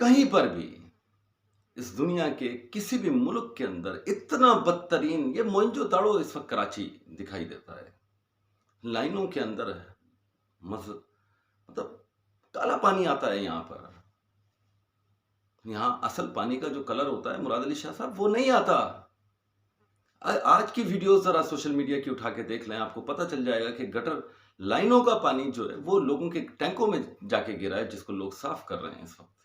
کہیں پر بھی اس دنیا کے کسی بھی ملک کے اندر اتنا بدترین، یہ موئنجو داڑو اس وقت کراچی دکھائی دیتا ہے، لائنوں کے اندر مطلب کالا پانی آتا ہے یہاں پر. یہاں اصل پانی کا جو کلر ہوتا ہے مراد علی شاہ صاحب وہ نہیں آتا. آج کی ویڈیوز ذرا سوشل میڈیا کی اٹھا کے دیکھ لیں، آپ کو پتہ چل جائے گا کہ گٹر لائنوں کا پانی جو ہے وہ لوگوں کے ٹینکوں میں جا کے گرا ہے، جس کو لوگ صاف کر رہے ہیں اس وقت.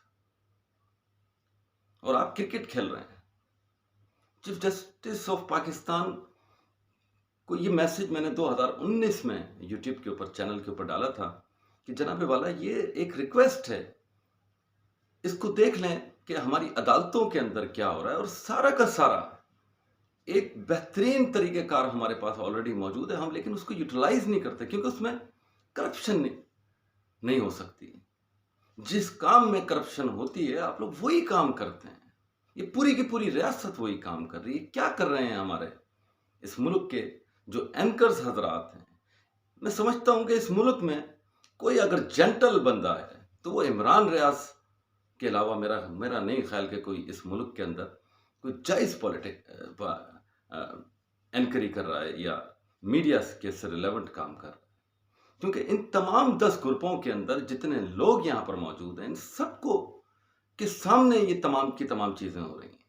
اور آپ کرکٹ کھیل رہے ہیں. چیف جسٹس آف پاکستان کو یہ میسج میں نے 2019 میں یوٹیوب کے اوپر چینل کے اوپر ڈالا تھا کہ جناب والا یہ ایک ریکویسٹ ہے، اس کو دیکھ لیں کہ ہماری عدالتوں کے اندر کیا ہو رہا ہے. اور سارا کا سارا ایک بہترین طریقہ کار ہمارے پاس آلریڈی موجود ہے، ہم لیکن اس کو یوٹیلائز نہیں کرتے کیونکہ اس میں کرپشن نہیں ہو سکتی. جس کام میں کرپشن ہوتی ہے آپ لوگ وہی کام کرتے ہیں. یہ پوری کی پوری ریاست وہی کام کر رہی ہے. کیا کر رہے ہیں ہمارے اس ملک کے جو اینکرز حضرات ہیں؟ میں سمجھتا ہوں کہ اس ملک میں کوئی اگر جینٹل بندہ ہے تو وہ عمران ریاض کے علاوہ میرا نہیں خیال کہ کوئی اس ملک کے اندر کوئی جائز انکوائری کر رہا ہے یا میڈیا کے سے ریلیونٹ کام کر رہا ہے. کیونکہ ان تمام 10 گروپوں کے اندر جتنے لوگ یہاں پر موجود ہیں، ان سب کو کے سامنے یہ تمام کی تمام چیزیں ہو رہی ہیں.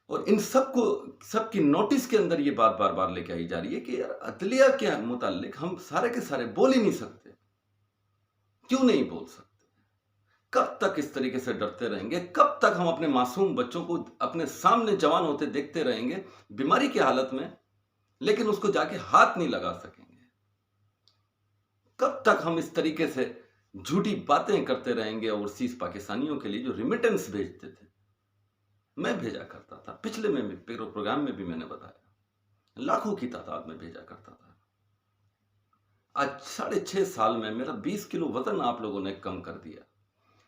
اور ان سب کی نوٹس کے اندر یہ بات بار بار لے کے آئی جا رہی ہے کہ یار عدلیہ کے متعلق ہم سارے کے سارے بول ہی نہیں سکتے. کیوں نہیں بول سکتے؟ کب تک اس طریقے سے ڈرتے رہیں گے؟ کب تک ہم اپنے معصوم بچوں کو اپنے سامنے جوان ہوتے دیکھتے رہیں گے بیماری کی حالت میں، لیکن اس کو جا کے ہاتھ نہیں لگا سکیں گے؟ کب تک ہم اس طریقے سے جھوٹی باتیں کرتے رہیں گے اوورسیز پاکستانیوں کے لیے جو ریمیٹنس بھیجتے تھے؟ میں بھیجا کرتا تھا، پچھلے پروگرام میں بھی میں نے بتایا، لاکھوں کی تعداد میں بھیجا کرتا تھا. آج 6.5 سال میں میرا 20 کلو وزن آپ لوگوں نے کم کر دیا.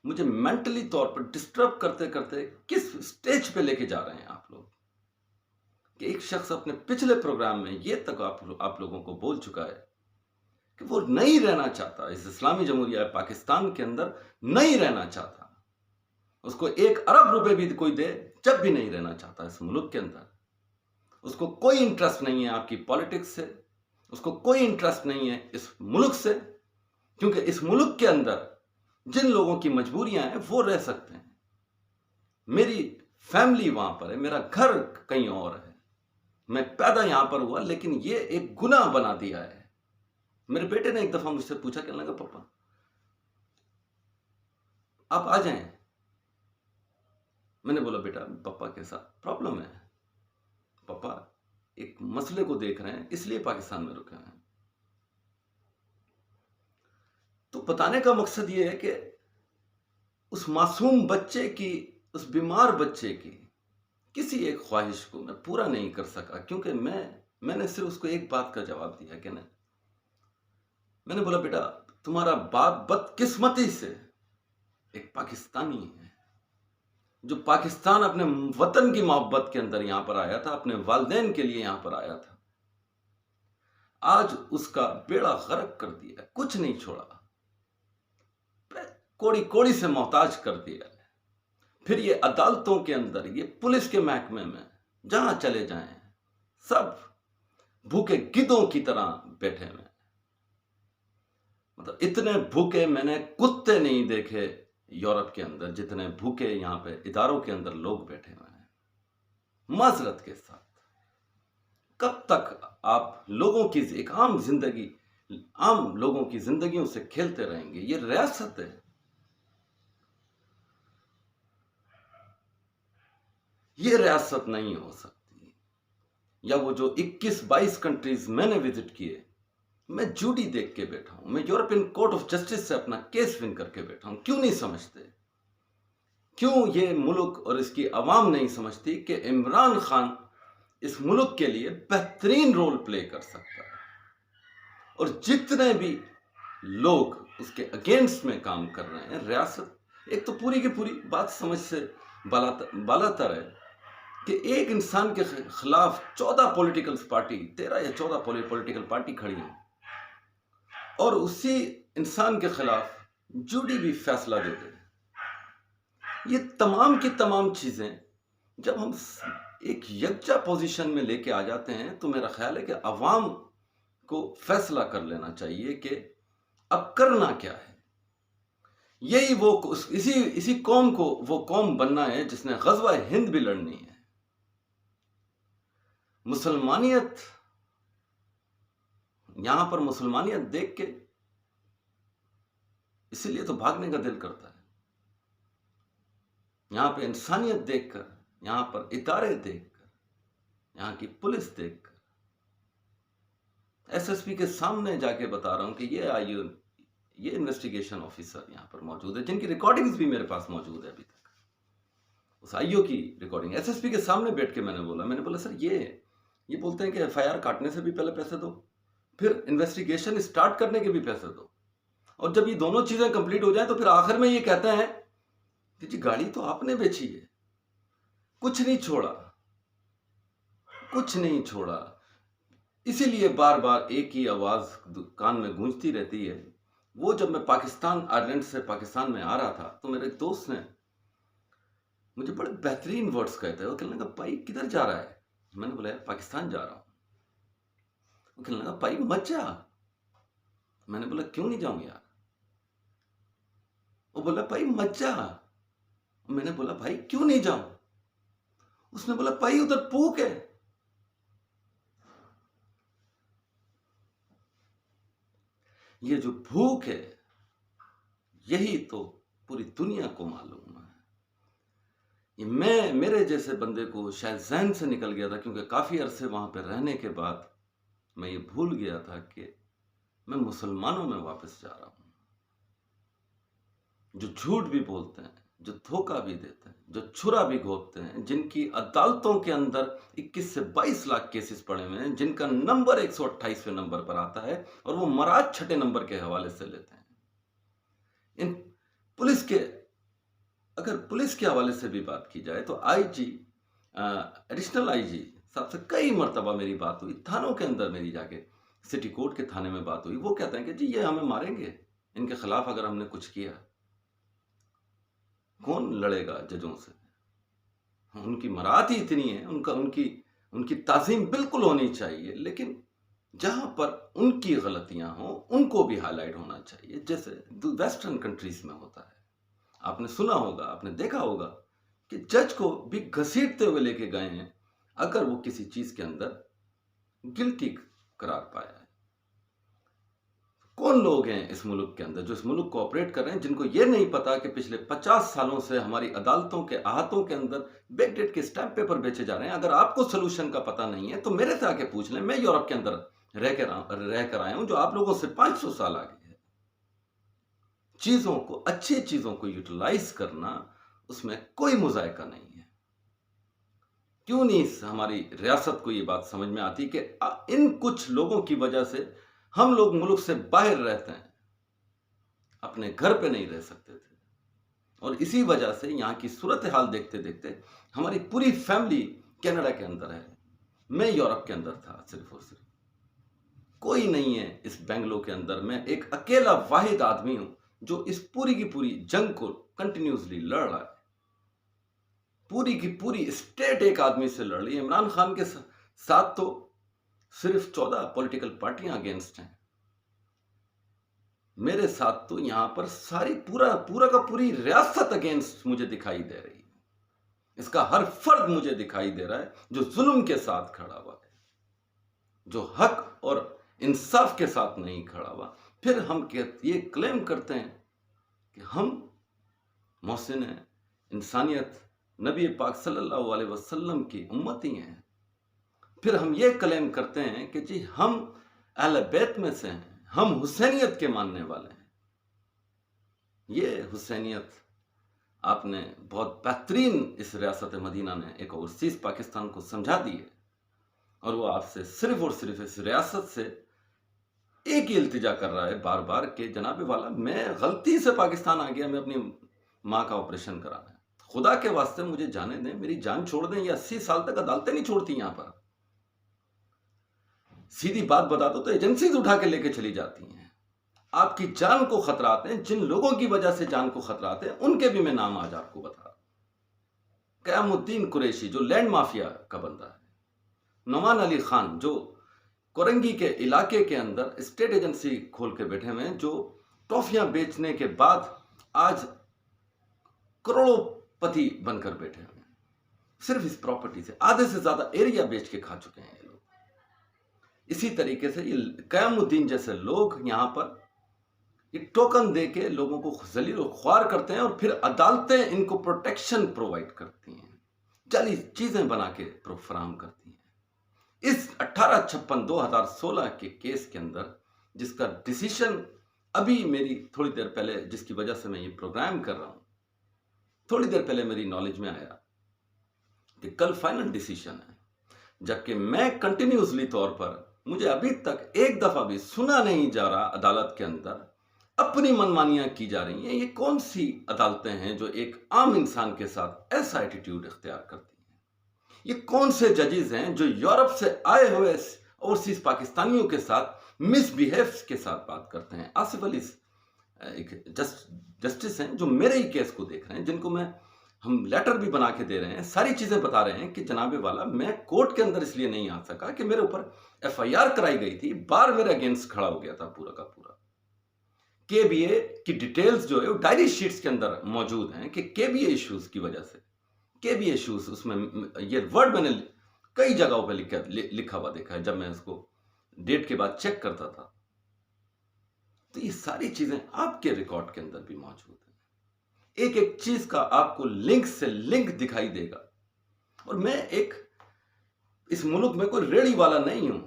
مجھے مینٹلی طور پر ڈسٹرب کرتے کرتے کس سٹیج پہ لے کے جا رہے ہیں آپ لوگ کہ ایک شخص اپنے پچھلے پروگرام میں یہ تک آپ لوگوں کو بول چکا ہے کہ وہ نہیں رہنا چاہتا اس اسلامی جمہوریہ پاکستان کے اندر، نہیں رہنا چاہتا. اس کو 1 ارب روپے بھی کوئی دے جب بھی نہیں رہنا چاہتا اس ملک کے اندر. اس کو کوئی انٹرسٹ نہیں ہے آپ کی پالیٹکس سے، اس کو کوئی انٹرسٹ نہیں ہے اس ملک سے، کیونکہ اس ملک کے اندر جن لوگوں کی مجبوریاں ہیں وہ رہ سکتے ہیں. میری فیملی وہاں پر ہے، میرا گھر کہیں اور ہے، میں پیدا یہاں پر ہوا، لیکن یہ ایک گناہ بنا دیا ہے. میرے بیٹے نے ایک دفعہ مجھ سے پوچھا، کہنے لگا پاپا آپ آ جائیں. میں نے بولا بیٹا پاپا کے ساتھ پرابلم ہے، پاپا ایک مسئلے کو دیکھ رہے ہیں اس لیے پاکستان میں رکے ہیں. تو بتانے کا مقصد یہ ہے کہ اس معصوم بچے کی، اس بیمار بچے کی کسی ایک خواہش کو میں پورا نہیں کر سکا، کیونکہ میں نے صرف اس کو ایک بات کا جواب دیا کہ نہیں. میں نے بولا بیٹا تمہارا باپ بدقسمتی سے ایک پاکستانی ہے جو پاکستان اپنے وطن کی محبت کے اندر یہاں پر آیا تھا، اپنے والدین کے لیے یہاں پر آیا تھا. آج اس کا بیڑا غرق کر دیا، کچھ نہیں چھوڑا، کوڑی کوڑی سے محتاج کر دیا ہے. پھر یہ عدالتوں کے اندر، یہ پولیس کے محکمے میں جہاں چلے جائیں سب بھوکے گدوں کی طرح بیٹھے ہوئے. مطلب اتنے بھوکے میں نے کتے نہیں دیکھے یورپ کے اندر جتنے بھوکے یہاں پہ اداروں کے اندر لوگ بیٹھے ہوئے ہیں. معذرت کے ساتھ کب تک آپ لوگوں کی ایک عام لوگوں کی زندگیوں سے کھیلتے رہیں گے؟ یہ ریاست ہے، یہ ریاست نہیں ہو سکتی. یا وہ جو 21-22 کنٹریز میں نے وزٹ کیے، میں جوڈی دیکھ کے بیٹھا ہوں، میں یورپین کورٹ آف جسٹس سے اپنا کیس ون کر کے بیٹھا ہوں. کیوں نہیں سمجھتے؟ کیوں یہ ملک اور اس کی عوام نہیں سمجھتی کہ عمران خان اس ملک کے لیے بہترین رول پلے کر سکتا ہے؟ اور جتنے بھی لوگ اس کے اگینسٹ میں کام کر رہے ہیں، ریاست ایک تو پوری کی پوری بات سمجھ سے بالا تر ہے کہ ایک انسان کے خلاف 14 پولیٹیکل پارٹی، 13 یا 14 پولیٹیکل پارٹی کھڑی ہیں، اور اسی انسان کے خلاف جوڈی بھی فیصلہ دے دے یہ تمام کی تمام چیزیں جب ہم ایک یکجا پوزیشن میں لے کے آ جاتے ہیں تو میرا خیال ہے کہ عوام کو فیصلہ کر لینا چاہیے کہ اب کرنا کیا ہے. یہی وہ اسی قوم کو وہ قوم بننا ہے جس نے غزوہ ہند بھی لڑنی ہے. مسلمانیت، یہاں پر مسلمانیت دیکھ کے اسی لیے تو بھاگنے کا دل کرتا ہے. یہاں پہ انسانیت دیکھ کر، یہاں پر ادارے دیکھ کر، یہاں کی پولیس دیکھ کر، ایس ایس پی کے سامنے جا کے بتا رہا ہوں کہ یہ انویسٹیگیشن آفیسر یہاں پر موجود ہے جن کی ریکارڈنگز بھی میرے پاس موجود ہے ابھی تک. اس آئی او کی ریکارڈنگ ایس ایس پی کے سامنے بیٹھ کے میں نے بولا سر یہ بولتے ہیں کہ ایف آئی آر کاٹنے سے بھی پہلے پیسے دو، پھر انویسٹیگیشن اسٹارٹ کرنے کے بھی پیسے دو، اور جب یہ دونوں چیزیں کمپلیٹ ہو جائیں تو پھر آخر میں یہ کہتے ہیں کہ جی گاڑی تو آپ نے بیچی ہے، کچھ نہیں چھوڑا. اسی لیے بار بار ایک ہی آواز کان میں گونجتی رہتی ہے. وہ جب میں آئرلینڈ سے پاکستان میں آ رہا تھا تو میرے ایک دوست نے مجھے بڑے بہترین ورڈز کہتے ہیں. وہ کہنے لگا پائی کدھر جا رہا ہے؟ میں نے بولا پاکستان جا رہا ہوں. وہ کہنے لگا پائی مت جا. میں نے بولا کیوں نہیں جاؤں یار؟ وہ بولا پائی مت جا. میں نے بولا بھائی کیوں نہیں جاؤں؟ اس نے بولا پائی ادھر پھوک ہے. یہ جو بھوک ہے یہی تو پوری دنیا کو معلوم ہے. یہ میرے جیسے بندے کو شاید ذہن سے نکل گیا تھا، کیونکہ کافی عرصے وہاں پہ رہنے کے بعد میں یہ بھول گیا تھا کہ میں مسلمانوں میں واپس جا رہا ہوں. جو جھوٹ بھی بولتے ہیں، جو دھوکہ بھی دیتے ہیں، جو چھرا بھی گھونپتے ہیں، جن کی عدالتوں کے اندر 21 سے 22 لاکھ کیسز پڑے ہوئے ہیں، جن کا نمبر 128ویں نمبر پر آتا ہے اور وہ مراج چھٹے نمبر کے حوالے سے لیتے ہیں. ان اگر پولیس کے حوالے سے بھی بات کی جائے تو ایڈیشنل آئی جی صاحب سے کئی مرتبہ میری بات ہوئی. تھانوں کے اندر میری جا کے سٹی کورٹ کے تھانے میں بات ہوئی. وہ کہتے ہیں کہ جی یہ ہمیں ماریں گے، ان کے خلاف اگر ہم نے کچھ کیا. کون لڑے گا ججوں سے؟ ان کی مراعات ہی اتنی ہے، ان کی تعظیم بالکل ہونی چاہیے، لیکن جہاں پر ان کی غلطیاں ہوں ان کو بھی ہائی لائٹ ہونا چاہیے، جیسے ویسٹرن کنٹریز میں ہوتا ہے. آپ نے سنا ہوگا، آپ نے دیکھا ہوگا کہ جج کو بھی گھسیٹتے ہوئے لے کے گئے ہیں اگر وہ کسی چیز کے اندر گلٹی قرار پایا ہے. کون لوگ ہیں اس ملک کے اندر جو اس ملک کو آپریٹ کر رہے ہیں، جن کو یہ نہیں پتا کہ پچھلے 50 سالوں سے ہماری عدالتوں کے احاطوں کے اندر بیک ڈیٹ کے اسٹیمپ پیپر بیچے جا رہے ہیں. اگر آپ کو سلوشن کا پتہ نہیں ہے تو میرے سے آ کے پوچھ لیں. میں یورپ کے اندر رہ کر آیا ہوں جو آپ لوگوں سے 500 سال آگے ہے. اچھی چیزوں کو یوٹیلائز کرنا، اس میں کوئی مذائقہ نہیں ہے. کیوں نہیں ہماری ریاست کو یہ بات سمجھ میں آتی کہ ان کچھ لوگوں کی وجہ سے ہم لوگ ملک سے باہر رہتے ہیں، اپنے گھر پہ نہیں رہ سکتے تھے، اور اسی وجہ سے یہاں کی صورتحال دیکھتے دیکھتے ہماری پوری فیملی کینیڈا کے اندر ہے. میں یورپ کے اندر تھا، صرف اور صرف کوئی نہیں ہے اس بنگلو کے اندر. میں ایک اکیلا واحد آدمی ہوں جو اس پوری کی پوری جنگ کو کنٹینیوسلی لڑ رہا ہے. پوری کی پوری اسٹیٹ ایک آدمی سے لڑ رہی ہے. عمران خان کے ساتھ تو صرف 14 پولیٹیکل پارٹیاں اگینسٹ ہیں. میرے ساتھ تو یہاں پر پورا کا پوری ریاست اگینسٹ مجھے دکھائی دے رہی ہے. اس کا ہر فرد مجھے دکھائی دے رہا ہے جو ظلم کے ساتھ کھڑا ہوا ہے، جو حق اور انصاف کے ساتھ نہیں کھڑا ہوا. پھر ہم یہ کلیم کرتے ہیں کہ ہم محسن ہیں، انسانیت، نبی پاک صلی اللہ علیہ وسلم کی امتی ہیں. پھر ہم یہ کلیم کرتے ہیں کہ جی ہم اہل بیت میں سے ہیں، ہم حسینیت کے ماننے والے ہیں. یہ حسینیت آپ نے بہت بہترین اس ریاست مدینہ نے ایک اوورسیز پاکستان کو سمجھا دی ہے، اور وہ آپ سے صرف اور صرف اس ریاست سے ایک ہی التجا کر رہا ہے بار بار کہ جناب والا میں غلطی سے پاکستان آ گیا، میں اپنی ماں کا آپریشن کرانا ہے، خدا کے واسطے مجھے جانے دیں، میری جان چھوڑ دیں. یہ 80 سال تک عدالتیں نہیں چھوڑتی. یہاں پر سیدھی بات بتا دو تو ایجنسیز اٹھا کے لے کے چلی جاتی ہیں. آپ کی جان کو خطرات ہیں، جن لوگوں کی وجہ سے جان کو خطرات ہیں، ان کے بھی میں نام آج آپ کو بتا رہا ہوں۔ قیام الدین قریشی جو لینڈ مافیا کا بندہ ہے، نعمان علی خان جو کورنگی کے علاقے کے اندر اسٹیٹ ایجنسی کھول کے بیٹھے ہوئے ہیں، جو ٹافیاں بیچنے کے بعد آج کروڑوں پتی بن کر بیٹھے ہوئے ہیں، صرف اس پراپرٹی سے آدھے سے زیادہ ایریا بیچ کے کھا چکے ہیں یہ لوگ۔ اسی طریقے سے یہ قیام الدین جیسے لوگ یہاں پر یہ ٹوکن دے کے لوگوں کو ذلیل و خوار کرتے ہیں، اور پھر عدالتیں ان کو پروٹیکشن پرووائڈ کرتی ہیں، جعلی چیزیں بنا کے فراہم کرتی ہیں۔ اس 1856-2016 کے کیس کے اندر جس کا ڈیسیشن ابھی میری تھوڑی دیر پہلے، جس کی وجہ سے میں یہ پروگرام کر رہا ہوں، تھوڑی دیر پہلے میری نالج میں آیا کہ کل فائنل ڈیسیشن ہے، جبکہ میں کنٹینیوسلی طور پر مجھے ابھی تک ایک دفعہ بھی سنا نہیں جا رہا عدالت کے اندر اپنی منمانیاں کی جا رہی ہیں۔ یہ کون سی عدالتیں ہیں جو ایک عام انسان کے ساتھ ایسا ایٹیٹیوڈ اختیار کرتی ہیں؟ یہ کون سے ججز ہیں جو یورپ سے آئے ہوئے اوورسیز پاکستانیوں کے ساتھ مس بیہیوز کے ساتھ بات کرتے ہیں؟ آصف علی ایک جسٹس ہیں جو میرے ہی کیس کو دیکھ رہے ہیں، جن کو ہم لیٹر بھی بنا کے دے رہے ہیں، ساری چیزیں بتا رہے ہیں کہ جناب والا میں کورٹ کے اندر اس لیے نہیں آ سکا کہ میرے اوپر ایف آئی آر کرائی گئی تھی، بار میرے اگینسٹ کھڑا ہو گیا تھا پورا کا پورا۔ کے بی اے کی ڈیٹیلز جو ہے وہ ڈائری شیٹس کے اندر موجود ہیں کہ کے بی اے ایشوز کی وجہ سے، کے بی اے ایشوز، اس میں یہ ورڈ میں نے کئی جگہوں پہ لکھا ہوا دیکھا ہے جب میں اس کو ڈیٹ کے بعد چیک کرتا تھا۔ تو یہ ساری چیزیں آپ کے ریکارڈ کے اندر بھی موجود ہیں، ایک ایک چیز کا آپ کو لنک سے لنک دکھائی دے گا۔ اور میں ایک اس ملک میں کوئی ریڑھی والا نہیں ہوں۔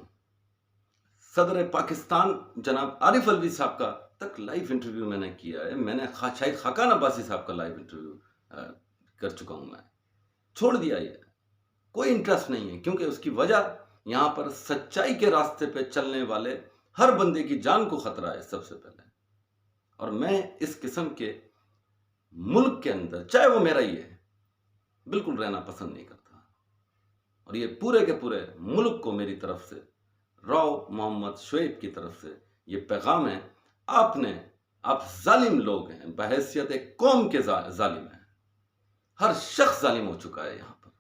صدر پاکستان جناب عارف الوی صاحب کا تک لائیو انٹرویو میں نے کیا ہے، میں نے شاہد خاقان عباسی صاحب کا لائیو انٹرویو کر چکا ہوں، میں چھوڑ دیا یہ، کوئی انٹرسٹ نہیں ہے، کیونکہ اس کی وجہ یہاں پر سچائی کے راستے پہ چلنے والے ہر بندے کی جان کو خطرہ ہے سب سے پہلے، اور میں اس قسم کے ملک کے اندر، چاہے وہ میرا ہی ہے، بالکل رہنا پسند نہیں کرتا۔ اور یہ پورے کے پورے ملک کو میری طرف سے، راؤ محمد شعیب کی طرف سے یہ پیغام ہے، آپ ظالم لوگ ہیں، بحیثیت ایک قوم کے ظالم ہیں، ہر شخص ظالم ہو چکا ہے یہاں پر۔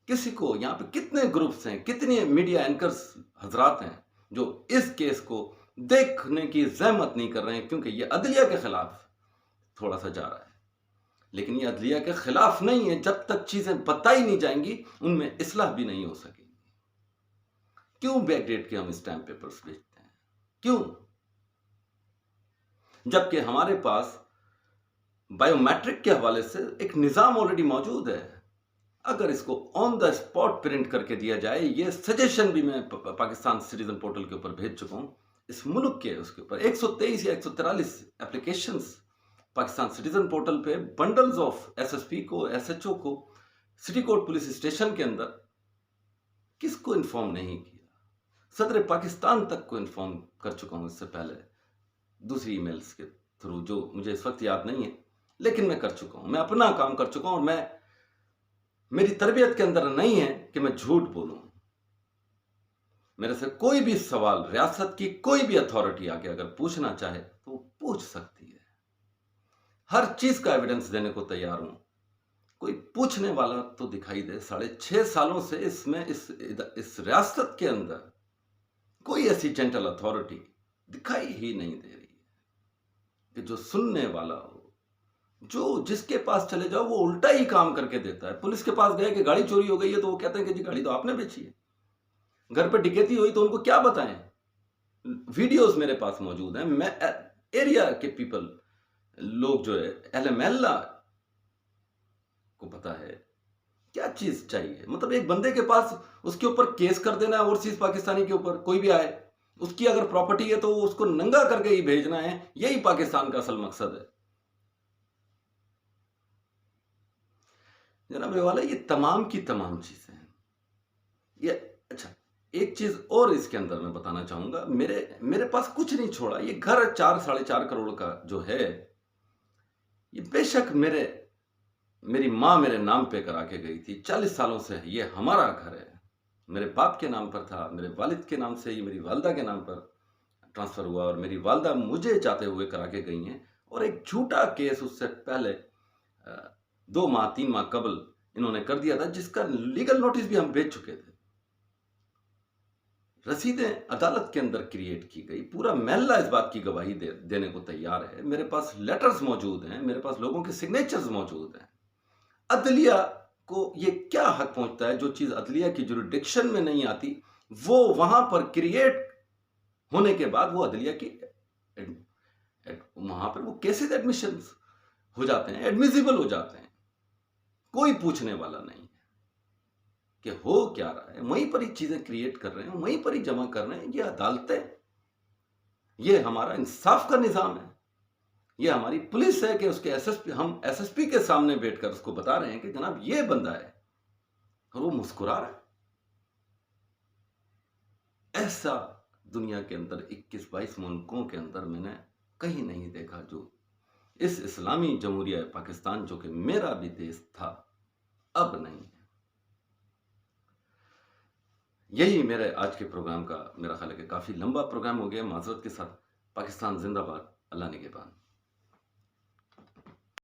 کسی کو یہاں پہ کتنے گروپس ہیں، کتنے میڈیا اینکرز حضرات ہیں جو اس کیس کو دیکھنے کی زحمت نہیں کر رہے ہیں، کیونکہ یہ عدلیہ کے خلاف تھوڑا سا جا رہا ہے، لیکن یہ عدلیہ کے خلاف نہیں ہے۔ جب تک چیزیں بتائی نہیں جائیں گی ان میں اصلاح بھی نہیں ہو سکے گی۔ کیوں بیک ڈیٹ کے ہم اسٹیمپ پیپرز بیچتے ہیں؟ کیوں؟ جبکہ ہمارے پاس بائیو میٹرک کے حوالے سے ایک نظام آلریڈی موجود ہے۔ اگر اس کو آن دا اسپاٹ پرنٹ کر کے دیا جائے، یہ سجیشن بھی میں پاکستان سٹیزن پورٹل کے اوپر بھیج چکا ہوں، اس ملک کے اس کے اوپر 123 یا 143 اپلیکیشنز پاکستان سٹیزن پورٹل پہ، بنڈلز آف ایس ایس پی کو، ایس ایچ او کو، سٹی کورٹ پولیس اسٹیشن کے اندر، کس کو انفارم نہیں کیا؟ صدر پاکستان تک کو انفارم کر چکا ہوں اس سے پہلے، دوسری ای میلز کے تھرو، جو مجھے اس وقت یاد نہیں ہے، لیکن میں کر چکا ہوں، میں اپنا کام کر چکا ہوں، اور میری تربیت کے اندر نہیں ہے کہ میں جھوٹ بولوں۔ میرے سے کوئی بھی سوال ریاست کی کوئی بھی اتھارٹی آگے اگر پوچھنا چاہے تو وہ پوچھ سکتی ہے، ہر چیز کا ایویڈنس دینے کو تیار ہوں۔ کوئی پوچھنے والا تو دکھائی دے۔ 6.5 سالوں سے اس ریاست کے اندر کوئی ایسی جنٹل اتھارٹی دکھائی ہی نہیں دے رہی ہے کہ جو سننے والا ہو، جو جس کے پاس چلے جاؤ وہ الٹا ہی کام کر کے دیتا ہے۔ پولیس کے پاس گئے کہ گاڑی چوری ہو گئی ہے تو وہ کہتے ہیں کہ جی گاڑی تو آپ نے بیچی ہے۔ گھر پہ ڈکیتی ہوئی تو ان کو کیا بتائیں؟ ویڈیوز میرے پاس موجود ہیں۔ میں ایریا کے پیپل، لوگ جو ہے اہل محلہ کو پتا ہے کیا چیز چاہیے۔ مطلب ایک بندے کے پاس اس کے اوپر کیس کر دینا ہے، اوورسیز پاکستانی کے اوپر کوئی بھی آئے، اس کی اگر پراپرٹی ہے تو اس کو ننگا کر کے ہی بھیجنا ہے، یہی پاکستان کا اصل مقصد ہے۔ جناب والا یہ تمام کی تمام چیزیں ہیں۔ یہ اچھا ایک چیز اور اس کے اندر میں بتانا چاہوں گا، میرے پاس کچھ نہیں چھوڑا۔ یہ گھر 4-4.5 کروڑ کا جو ہے، یہ بے شک میری ماں میرے نام پہ کرا کے گئی تھی، 40 سالوں سے یہ ہمارا گھر ہے، میرے باپ کے نام پر تھا، میرے والد کے نام سے، یہ میری والدہ کے نام پر ٹرانسفر ہوا اور میری والدہ مجھے جاتے ہوئے کرا کے گئی ہیں، اور ایک جھوٹا کیس اس سے پہلے 2 ماہ 3 ماہ قبل انہوں نے کر دیا تھا، جس کا لیگل نوٹس بھی ہم بھیج چکے تھے۔ رسیدیں عدالت کے اندر کریٹ کی گئی، پورا محلہ اس بات کی گواہی دینے کو تیار ہے، میرے پاس لیٹرز موجود ہیں، میرے پاس لوگوں کے سگنیچرز موجود ہیں۔ عدلیہ کو یہ کیا حق پہنچتا ہے؟ جو چیز عدلیہ کی جوریڈکشن میں نہیں آتی، وہ وہاں پر کریٹ ہونے کے بعد وہ عدلیہ کی وہاں پر وہ کیسز ایڈمیشنز ہو جاتے ہیں، ایڈمیزیبل ہو جاتے ہیں، کوئی پوچھنے والا نہیں کہ ہو کیا رہا ہے، وہیں پر ہی چیزیں کریٹ کر رہے ہیں، وہیں پر ہی جمع کر رہے ہیں۔ یہ عدالتیں، یہ ہمارا انصاف کا نظام ہے، یہ ہماری پولیس ہے کہ اس کے ہم ایس ایس پی کے سامنے بیٹھ کر اس کو بتا رہے ہیں کہ جناب یہ بندہ ہے، اور وہ مسکرا رہا ہے۔ ایسا دنیا کے اندر 21-22 ملکوں کے اندر میں نے کہیں نہیں دیکھا، جو اس اسلامی جمہوریہ پاکستان جو کہ میرا بھی دیش تھا، اب نہیں ہے۔ یہی میرے آج کے پروگرام کا، میرا خیال ہے کہ کافی لمبا پروگرام ہو گیا، معذرت کے ساتھ۔ پاکستان زندہ باد، اللہ نگہبان۔